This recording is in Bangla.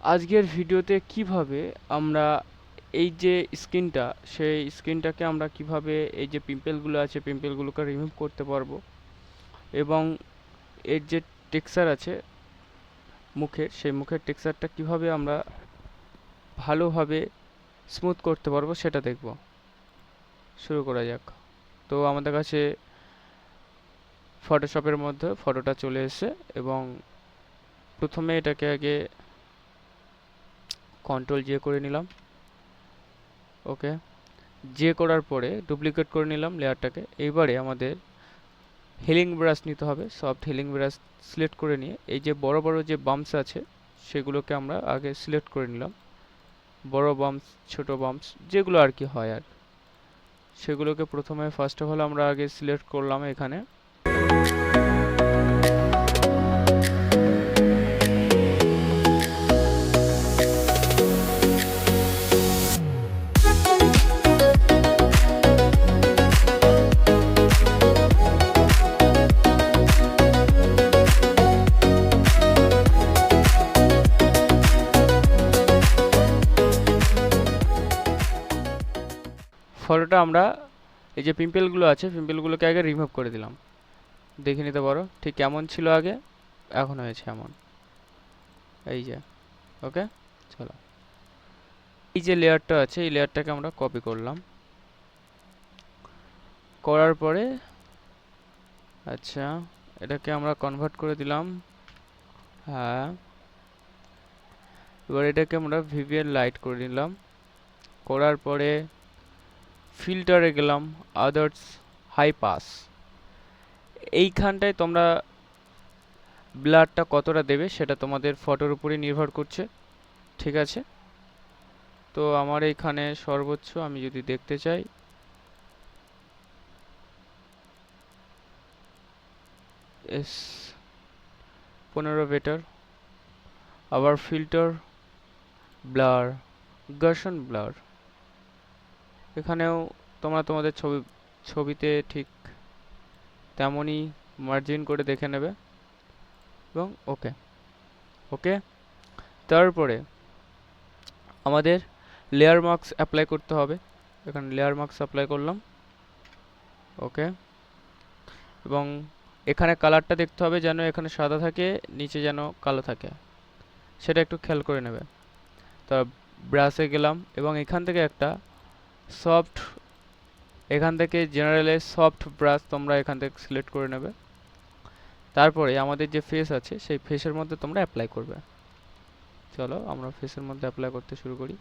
আজকের ভিডিওতে কিভাবে আমরা এই যে স্কিনটা, সেই স্কিনটাকে আমরা কিভাবে এই যে পিম্পলগুলো আছে পিম্পলগুলোকে রিমুভ করতে পারবো, এবং এর যে টেক্সচার আছে মুখের, সেই মুখের টেক্সচারটা কিভাবে আমরা ভালোভাবে স্মুথ করতে পারবো সেটা দেখব। শুরু করা যাক। তো আমাদের কাছে ফটোশপের মধ্যে ফটোটা চলে এসেছে, এবং প্রথমে এটাকে আগে কন্ট্রোল জে করে নিলাম। ওকে, জে করার পরে ডুপ্লিকেট করে নিলাম লেয়ারটাকে। এইবারে আমাদের হিলিং ব্রাশ নিতে হবে। সফট হিলিং ব্রাশ সিলেক্ট করে নিয়ে এই যে বড় বড় যে বাম্পস আছে সেগুলোকে আমরা আগে সিলেক্ট করে নিলাম। বড় বাম্পস, ছোট বাম্পস যেগুলো আর কি হয়, আর সেগুলোকে প্রথমে ফার্স্ট অফ অল আমরা আগে সিলেক্ট করলাম এখানে। ফটোটা আমরা এই যে পিম্পলগুলো আছে পিম্পলগুলোকে আগে রিমুভ করে দিলাম। দেখে নিতে পারো ঠিক কেমন ছিল আগে, এখন হয়েছে এমন। এই যে ওকে, চলো এই যে লেয়ারটা আছে এই লেয়ারটাকে আমরা কপি করলাম। করার পরে আচ্ছা এটাকে আমরা কনভার্ট করে দিলাম। হ্যাঁ, এবার এটাকে আমরা ভিভিএন লাইট করে নিলাম। করার পরে ফিল্টারে গেলাম, আদার্স, হাই পাস। এইখানটায় তোমরা ব্লারটা কতটা দেবে সেটা তোমাদের ফটোর উপরে নির্ভর করছে, ঠিক আছে। তো আমার এইখানে সর্বোচ্চ আমি যদি দেখতে চাই, এস 15 বেটার। আবার ফিল্টার, ব্লার, গার্সন ব্লার, এখানেও তোমরা তোমাদের ছবিতে ঠিক তেমনই মার্জিন করে দেখে নেবে, এবং ওকে। ওকে, তারপরে আমাদের লেয়ার মার্কস অ্যাপ্লাই করতে হবে। এখানে লেয়ার মার্কস অ্যাপ্লাই করলাম। ওকে, এবং এখানে কালারটা দেখতে হবে যেন এখানে সাদা থাকে, নিচে যেন কালো থাকে, সেটা একটু খেয়াল করে নেবে। তো ব্রাশে গেলাম, এবং এখান থেকে একটা সফট, এখান থেকে জেনারেলে সফট ব্রাশ তোমরা এখান থেকে সিলেক্ট করে নেবে। তারপরে আমাদের যে ফেস আছে সেই ফেসের মধ্যে তোমরা অ্যাপ্লাই করবে। চলো আমরা ফেসের মধ্যে অ্যাপ্লাই করতে শুরু করি।